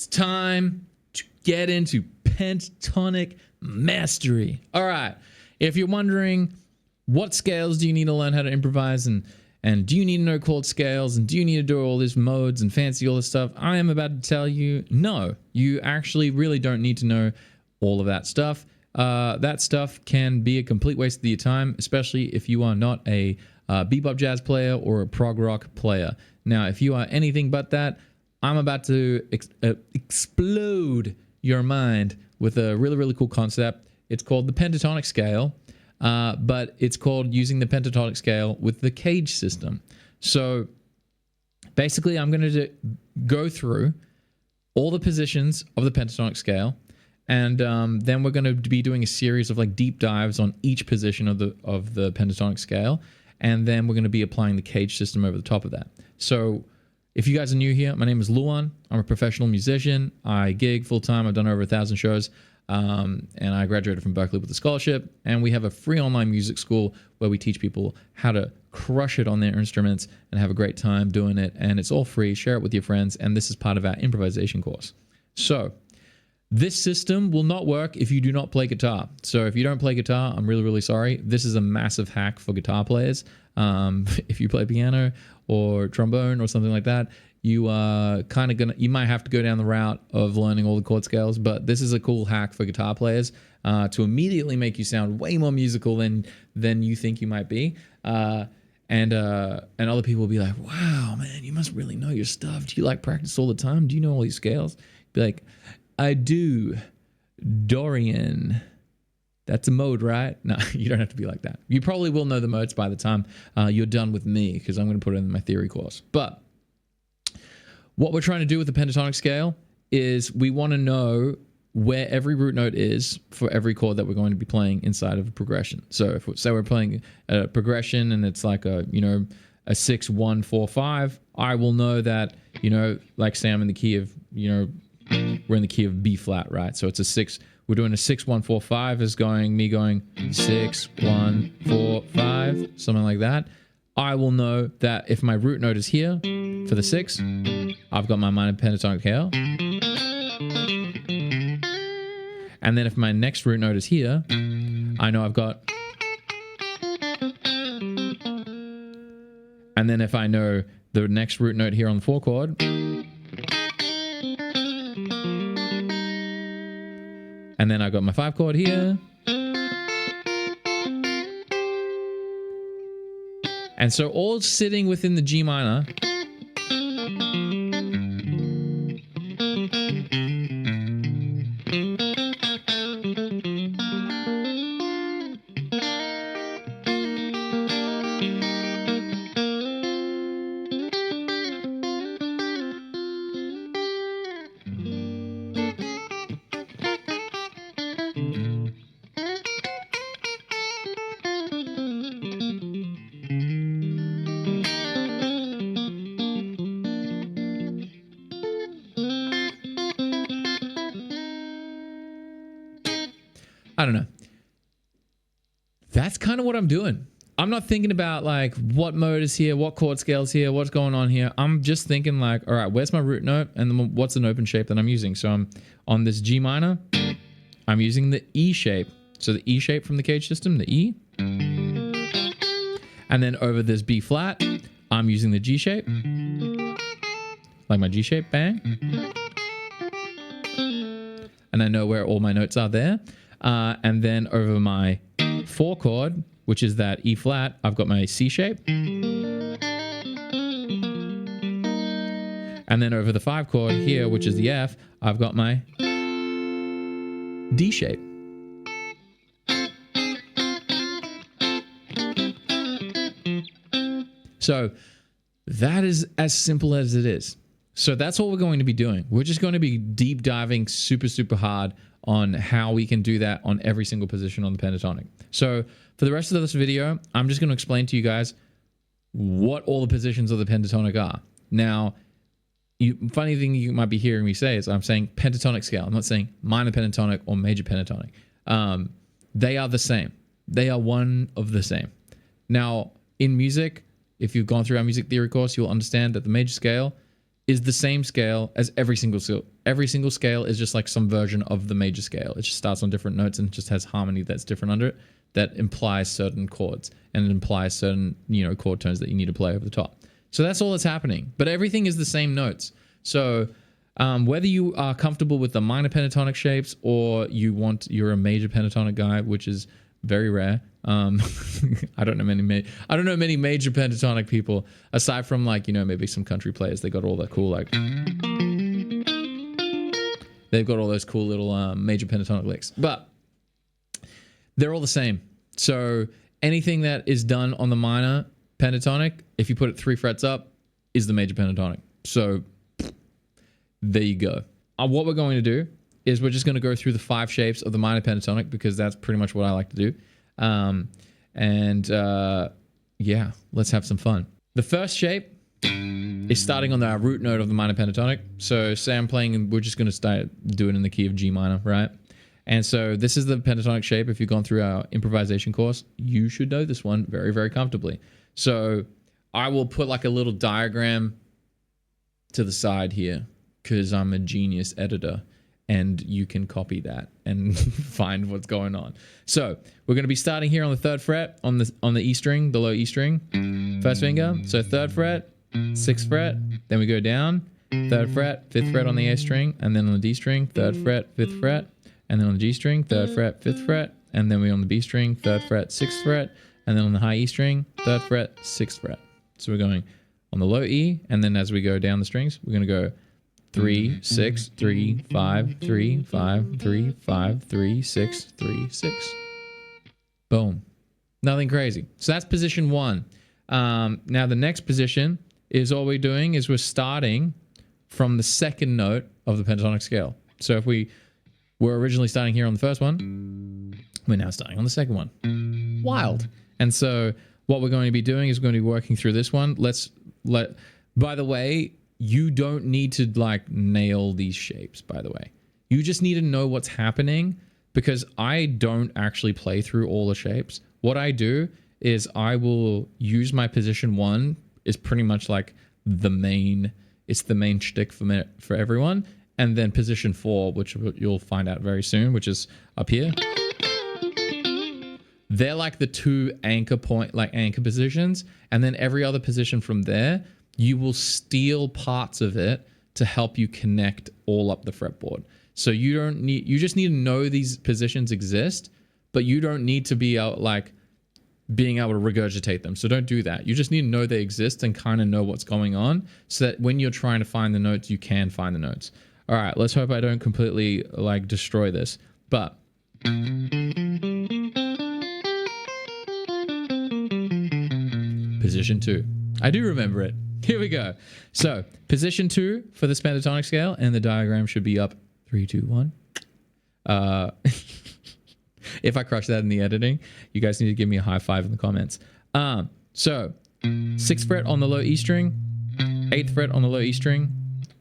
It's time to get into pentatonic mastery. All right. If you're wondering what scales do you need to learn how to improvise and do you need to know chord scales and do you need to do all these modes and fancy all this stuff, I am about to tell you, no, you actually really don't need to know all of that stuff. That stuff can be a complete waste of your time, especially if you are not a bebop jazz player or a prog rock player. Now, if you are anything but that, I'm about to explode your mind with a really, really cool concept. It's called the pentatonic scale, but it's called using the pentatonic scale with the CAGED system. So basically, I'm going to go through all the positions of the pentatonic scale, and then we're going to be doing a series of like deep dives on each position of the pentatonic scale, and then we're going to be applying the CAGED system over the top of that. So if you guys are new here, my name is Luan. I'm a professional musician. I gig full-time. I've done over 1,000 shows, and I graduated from Berkeley with a scholarship. And we have a free online music school where we teach people how to crush it on their instruments and have a great time doing it. And it's all free. Share it with your friends. And this is part of our improvisation course. So this system will not work if you do not play guitar. So if you don't play guitar, I'm really, really sorry. This is a massive hack for guitar players. If you play piano or trombone or something like that, you might have to go down the route of learning all the chord scales, but this is a cool hack for guitar players to immediately make you sound way more musical than you think you might be. And other people will be like, wow, man, you must really know your stuff. Do you like practice all the time? Do you know all these scales? Be like, I do. Dorian. That's a mode, right? No, you don't have to be like that. You probably will know the modes by the time you're done with me, because I'm going to put it in my theory course. But what we're trying to do with the pentatonic scale is we want to know where every root note is for every chord that we're going to be playing inside of a progression. So if say we're playing a progression and it's like a 6 1 4 5, I will know that, like say I'm in the key of, we're in the key of B flat, right? So it's a 6. We're doing a 6 1 4 5 is me going 6 1 4 5, something like that. I will know that if my root note is here for the 6, I've got my minor pentatonic scale. And then if my next root note is here, I know I've got. And then if I know the next root note here on the 4 chord, and then I got my 5 chord here. And so all sitting within the G minor. I don't know. That's kind of what I'm doing. I'm not thinking about like what mode is here, what chord scale is here, what's going on here. I'm just thinking like, all right, where's my root note? And then what's an open shape that I'm using? So I'm on this G minor. I'm using the E shape. So the E shape from the CAGED system, the E. And then over this B flat, I'm using the G shape. Like my G shape, bang. And I know where all my notes are there. And then over my 4 chord, which is that E flat, I've got my C shape. And then over the 5 chord here, which is the F, I've got my D shape. So that is as simple as it is. So that's what we're going to be doing. We're just going to be deep diving super, super hard on how we can do that on every single position on the pentatonic. So for the rest of this video, I'm just going to explain to you guys what all the positions of the pentatonic are. Now, funny thing you might be hearing me say is I'm saying pentatonic scale. I'm not saying minor pentatonic or major pentatonic. They are the same. They are one of the same. Now, in music, if you've gone through our music theory course, you'll understand that the major scale is the same scale as every single scale. Every single scale is just like some version of the major scale. It just starts on different notes and just has harmony that's different under it that implies certain chords and it implies certain, chord tones that you need to play over the top. So that's all that's happening. But everything is the same notes. So whether you are comfortable with the minor pentatonic shapes or you're a major pentatonic guy, which is very rare. I don't know many major pentatonic people aside from maybe some country players. They got all that cool they've got all those cool little major pentatonic licks, but they're all the same. So anything that is done on the minor pentatonic, if you put it 3 frets up, is the major pentatonic. So there you go. What we're going to do is we're just going to go through the 5 shapes of the minor pentatonic because that's pretty much what I like to do. Yeah, let's have some fun. The first shape is starting on the root note of the minor pentatonic. So say I'm playing and we're just going to start doing it in the key of G minor, right? And so this is the pentatonic shape. If you've gone through our improvisation course, you should know this one very, very comfortably. So I will put like a little diagram to the side here because I'm a genius editor and you can copy that and find what's going on. So we're going to be starting here on the 3rd fret on the E string, the low E string, 1st finger. So 3rd fret, 6th fret, then we go down, 3rd fret, 5th fret on the A string, and then on the D string, 3rd fret, 5th fret, and then on the G string, 3rd fret, 5th fret, and then we're on the B string, 3rd fret, 6th fret, and then on the high E string, 3rd fret, 6th fret. So we're going on the low E, and then as we go down the strings, we're going to go 3, 6, 3, 5, 3, 5, 3, 5, 3, 6, 3, 6. Boom. Nothing crazy. So that's position 1. Now the next position is all we're doing is we're starting from the 2nd note of the pentatonic scale. So if we were originally starting here on the 1st one, we're now starting on the 2nd one. Wild. And so what we're going to be doing is we're going to be working through this one. By the way, you don't need to nail these shapes, by the way. You just need to know what's happening because I don't actually play through all the shapes. What I do is I will use my position 1 is pretty much like it's the main shtick for everyone. And then position 4, which you'll find out very soon, which is up here. They're like the 2 anchor positions. And then every other position from there, you will steal parts of it to help you connect all up the fretboard. So you just need to know these positions exist, but you don't need to be being able to regurgitate them. So don't do that. You just need to know they exist and kind of know what's going on so that when you're trying to find the notes, you can find the notes. All right, let's hope I don't completely destroy this, but position 2. I do remember it. Here we go. So position 2 for this pentatonic scale, and the diagram should be up 3, 2, 1. If I crush that in the editing, you guys need to give me a high five in the comments. So 6th fret on the low E string, 8th fret on the low E string,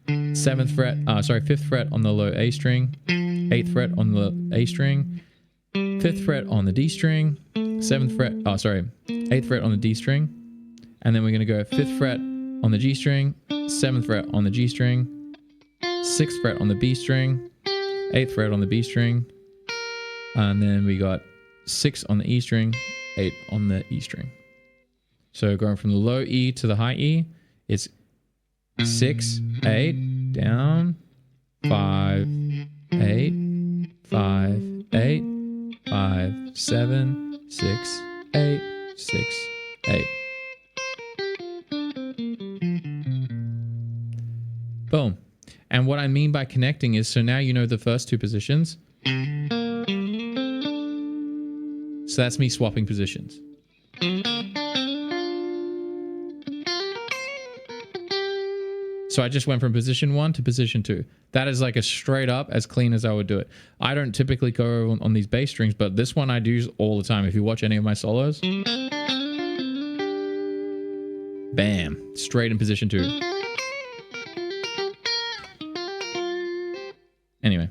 5th fret on the low A string, 8th fret on the A string, 5th fret on the D string, 8th fret on the D string, and then we're going to go 5th fret on the G string, 7th fret on the G string, 6th fret on the B string, 8th fret on the B string, and then we got 6 on the E string, 8 on the E string. So going from the low E to the high E, it's 6, 8, down, 5, 8, 5, 8, 5, 7, 6, 8, 6, 8. Boom. And what I mean by connecting is, so now you know the first 2 positions. So that's me swapping positions. So I just went from position 1 to position 2. That is like a straight up, as clean as I would do it. I don't typically go on these bass strings, but this one I do all the time. If you watch any of my solos, bam, straight in position 2. Anyway,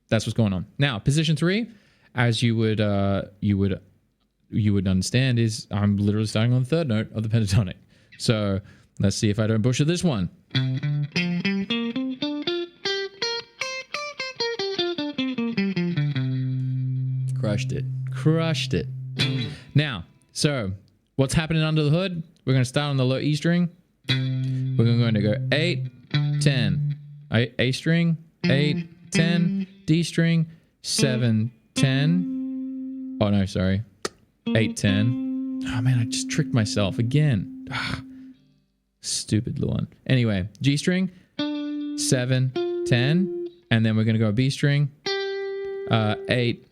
that's what's going on. Now, position 3, as you would understand, is I'm literally starting on the 3rd note of the pentatonic. So let's see if I don't butcher this one. crushed it. Crushed it. Now, so what's happening under the hood? We're going to start on the low E string. We're going to go 8, 10. A string, 8, 10. D string, 7, 10. Oh, no, sorry. 8, 10. Oh, man, I just tricked myself again. Stupid little one. Anyway, G string, 7, 10. And then we're going to go B string, 8,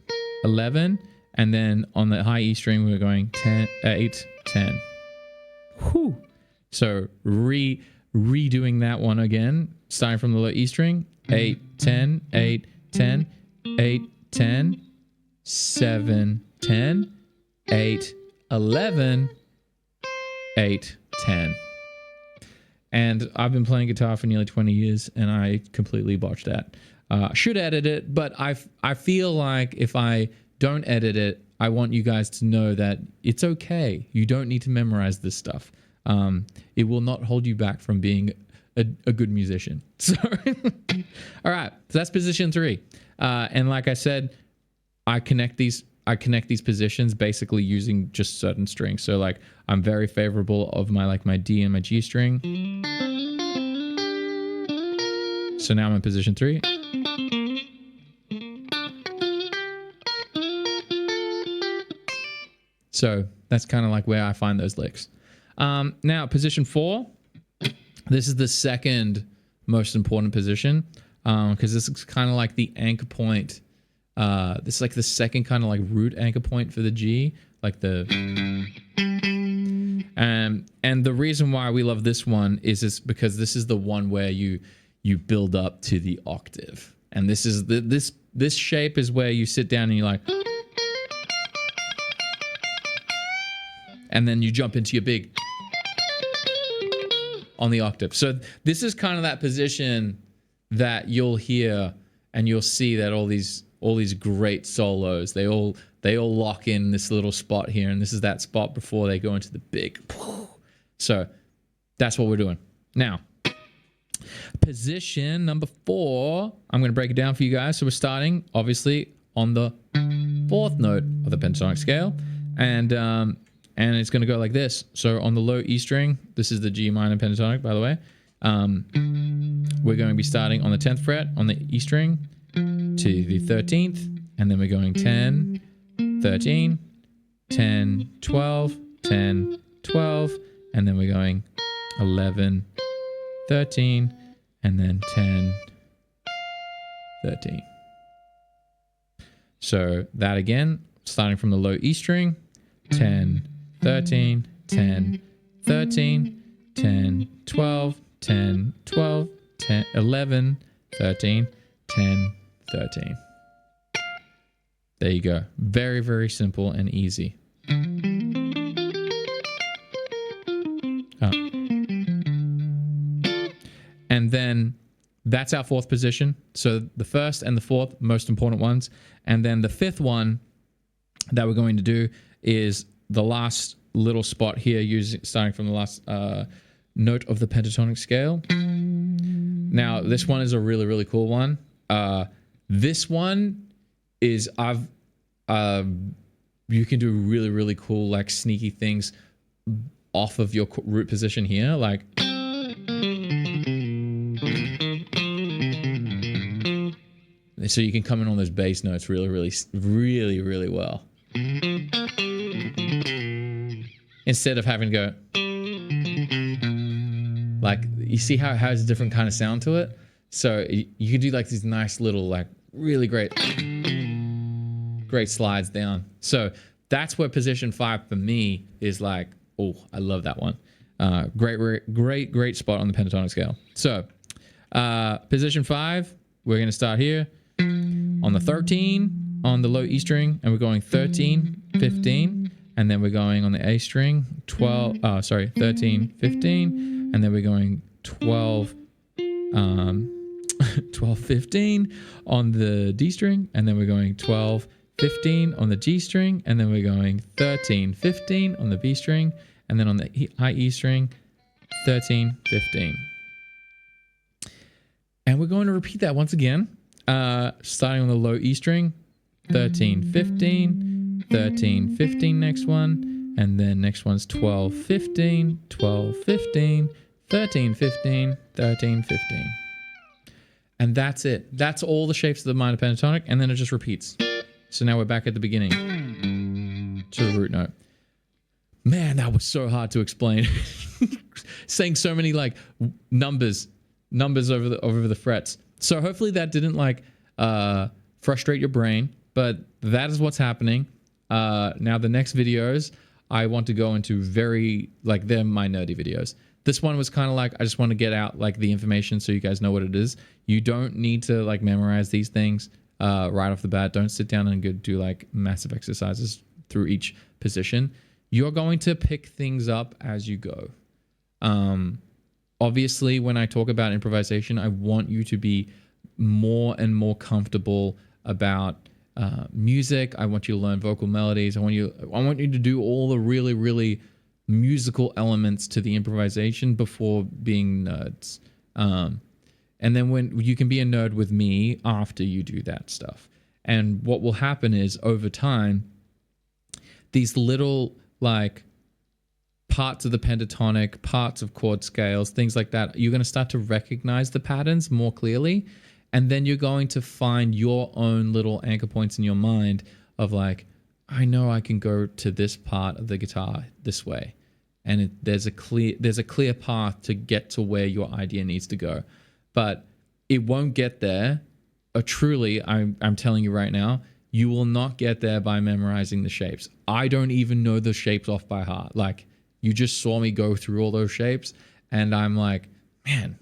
11. And then on the high E string, we're going 10, 8, 10. Whew. So redoing that one again, starting from the low E string, 8, 10, 8, 10, 8, 10, 7, 10, 8, 11, 8, 10. And I've been playing guitar for nearly 20 years and I completely botched that. I should edit it, but I feel like if I don't edit it, I want you guys to know that it's okay. You don't need to memorize this stuff. It will not hold you back from being a good musician. So, all right, so that's position 3. And like I said, I connect these positions basically using just certain strings. So like I'm very favorable of my D and my G string. So now I'm in position 3. So that's kind of like where I find those licks. Now position 4, this is the second most important position because this is kind of like the anchor point. This is like the second kind of like root anchor point for the G, like the. And the reason why we love this one is because this is the one where you build up to the octave, and this is this shape is where you sit down and you're like. And then you jump into your big on the octave. So this is kind of that position that you'll hear and you'll see that all these great solos, they all lock in this little spot here, and this is that spot before they go into the big. So that's what we're doing. Now, position number 4, I'm going to break it down for you guys. So we're starting obviously on the 4th note of the pentatonic scale, and it's going to go like this. So on the low E string, this is the G minor pentatonic, by the way. We're going to be starting on the 10th fret on the E string to the 13th, and then we're going 10, 13, 10, 12, 10, 12, and then we're going 11, 13, and then 10, 13. So that again, starting from the low E string, 10, 13, 10, 13, 10, 12, 10, 12, 10, 11, 13, 10, 13. There you go. Very, very simple and easy. And then that's our 4th position. So the 1st and the 4th, most important ones. And then the 5th one that we're going to do is the last little spot here, starting from the last note of the pentatonic scale. Now, this one is a really, really cool one. This one is you can do really, really cool, like sneaky things off of your root position here, like. So you can come in on those bass notes really, really, really, really well. Instead of having to go, like, you see how it has a different kind of sound to it? So you can do like these nice little, like, really great slides down. So that's where position 5 for me is like, oh, I love that one. Great spot on the pentatonic scale. So position 5, we're going to start here on the 13 on the low E string, and we're going 13, 15, and then we're going on the A string 13, 15, and then we're going 12, 12, 15 on the D string, and then we're going 12, 15 on the G string, and then we're going 13, 15 on the B string, and then on the high E string, 13, 15. And we're going to repeat that once again, starting on the low E string, 13, 15, 13, 15 next one, and then next one's 12, 15, 12, 15, 13, 15, 13, 15. And that's it. That's all the shapes of the minor pentatonic, and then it just repeats. So now we're back at the beginning to the root note. Man, that was so hard to explain. Saying so many like numbers over the frets. So hopefully that didn't like frustrate your brain, but that is what's happening. Now the next videos I want to go into very like they're my nerdy videos. This one was kind of like I just want to get out like the information so you guys know what it is. You don't need to like memorize these things right off the bat. Don't sit down and go do like massive exercises through each position. You're going to pick things up as you go. Obviously, when I talk about improvisation, I want you to be more and more comfortable about music. I want you to learn vocal melodies. I want you to do all the really, really musical elements to the improvisation before being nerds. And then when you can be a nerd with me after you do that stuff. And what will happen is over time, these little like parts of the pentatonic, parts of chord scales, things like that, you're going to start to recognize the patterns more clearly. And then you're going to find your own little anchor points in your mind of like, I know I can go to this part of the guitar this way. And there's a clear path to get to where your idea needs to go. But it won't get there. Truly, I'm telling you right now, you will not get there by memorizing the shapes. I don't even know the shapes off by heart. Like, you just saw me go through all those shapes, and I'm like, man,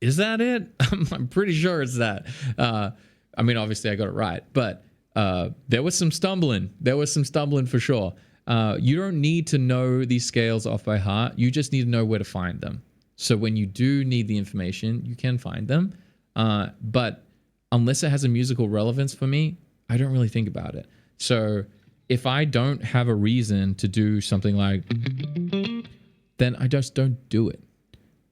is that it? I'm pretty sure it's that. I mean, obviously I got it right, but there was some stumbling. There was some stumbling for sure. You don't need to know these scales off by heart. You just need to know where to find them. So when you do need the information, you can find them. But unless it has a musical relevance for me, I don't really think about it. So if I don't have a reason to do something like, then I just don't do it.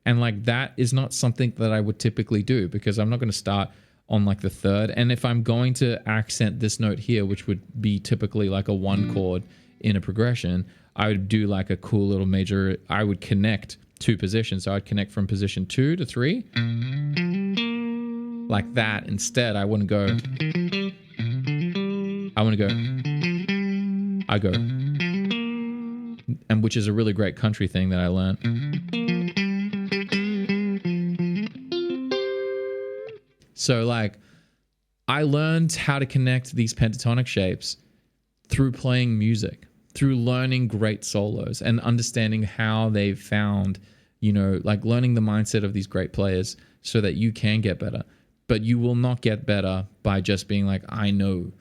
And like that is not something that I would typically do because I'm not going to start on like the third. And if I'm going to accent this note here, which would be typically like a one chord in a progression, I would do like a cool little major. I would connect two positions. So I'd connect from position 2 to 3 like that. Instead, I wouldn't go. I go, and which is a really great country thing that I learned. So like, I learned how to connect these pentatonic shapes through playing music, through learning great solos and understanding how they found, like learning the mindset of these great players so that you can get better. But you will not get better by just being like, I know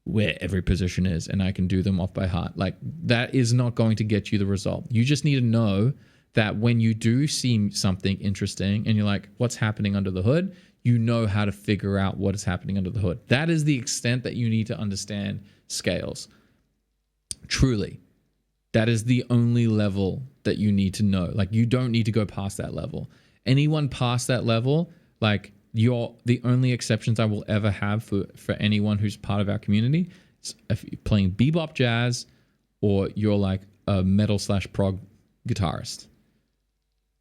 where every position is and I can do them off by heart. Like that is not going to get you the result. You just need to know that when you do see something interesting and you're like, what's happening under the hood? You know how to figure out what is happening under the hood. That is the extent that you need to understand scales. Truly. That is the only level that you need to know. Like you don't need to go past that level. Anyone past that level, like you're the only exceptions I will ever have for anyone who's part of our community. If you're playing bebop jazz or you're like a metal/prog guitarist.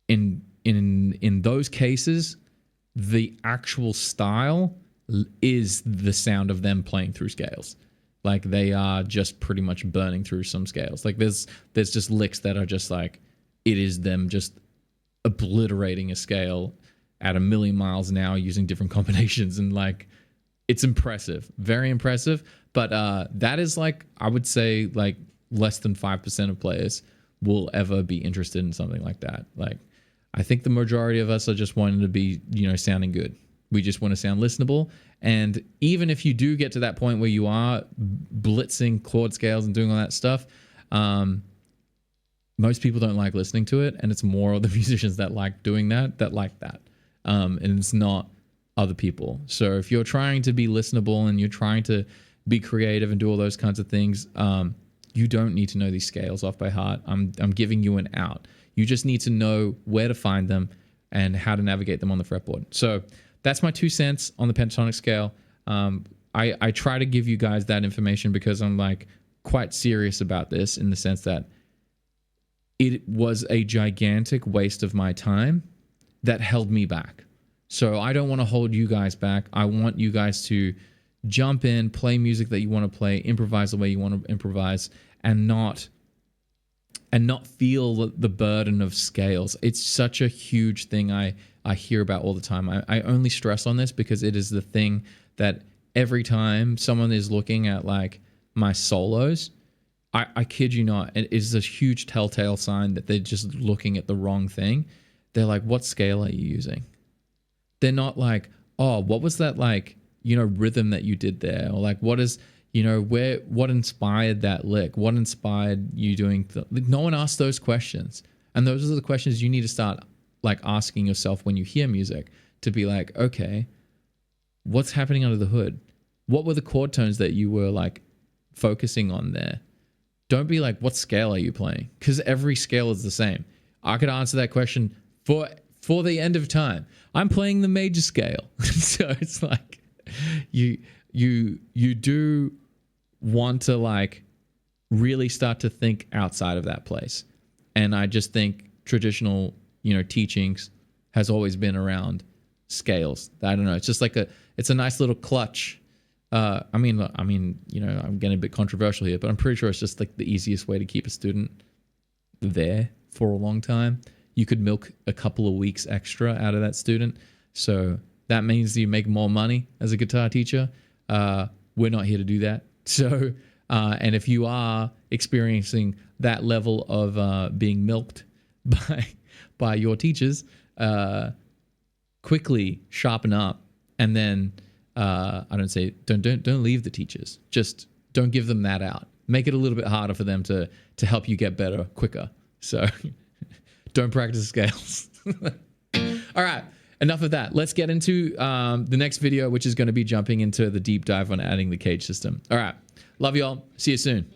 In those cases, the actual style is the sound of them playing through scales. Like they are just pretty much burning through some scales. Like there's just licks that are just like, it is them just obliterating a scale at 1,000,000 miles an hour using different combinations. And like, it's impressive, very impressive. But that is like, I would say like less than 5% of players will ever be interested in something like that. Like, I think the majority of us are just wanting to be, sounding good. We just want to sound listenable. And even if you do get to that point where you are blitzing chord scales and doing all that stuff, most people don't like listening to it. And it's more of the musicians that like doing that like that. And it's not other people. So if you're trying to be listenable and you're trying to be creative and do all those kinds of things, you don't need to know these scales off by heart. I'm giving you an out. You just need to know where to find them and how to navigate them on the fretboard. So that's my 2 cents on the pentatonic scale. I try to give you guys that information because I'm like quite serious about this, in the sense that it was a gigantic waste of my time that held me back. So I don't want to hold you guys back. I want you guys to jump in, play music that you want to play, improvise the way you want to improvise, and not feel the burden of scales. It's such a huge thing I hear about all the time. I only stress on this because it is the thing that every time someone is looking at like my solos, I kid you not, it is a huge telltale sign that they're just looking at the wrong thing. They're like, what scale are you using? They're not like, oh, what was that like, rhythm that you did there? Or like, what is, what inspired that lick? What inspired you doing? No one asks those questions. And those are the questions you need to start like asking yourself when you hear music, to be like, okay, what's happening under the hood? What were the chord tones that you were like focusing on there? Don't be like, what scale are you playing? Because every scale is the same. I could answer that question for the end of time. I'm playing the major scale. So it's like you do want to like really start to think outside of that place. And I just think traditional, teachings has always been around scales. I don't know. It's just like it's a nice little clutch. I mean, I'm getting a bit controversial here, but I'm pretty sure it's just like the easiest way to keep a student there for a long time. You could milk a couple of weeks extra out of that student. So that means you make more money as a guitar teacher. We're not here to do that. So, and if you are experiencing that level of being milked by your teachers, quickly sharpen up, and then I don't say don't leave the teachers. Just don't give them that out. Make it a little bit harder for them to help you get better quicker. So don't practice scales. All right, enough of that. Let's get into the next video, which is going to be jumping into the deep dive on adding the CAGED system. All right, love y'all. See you soon.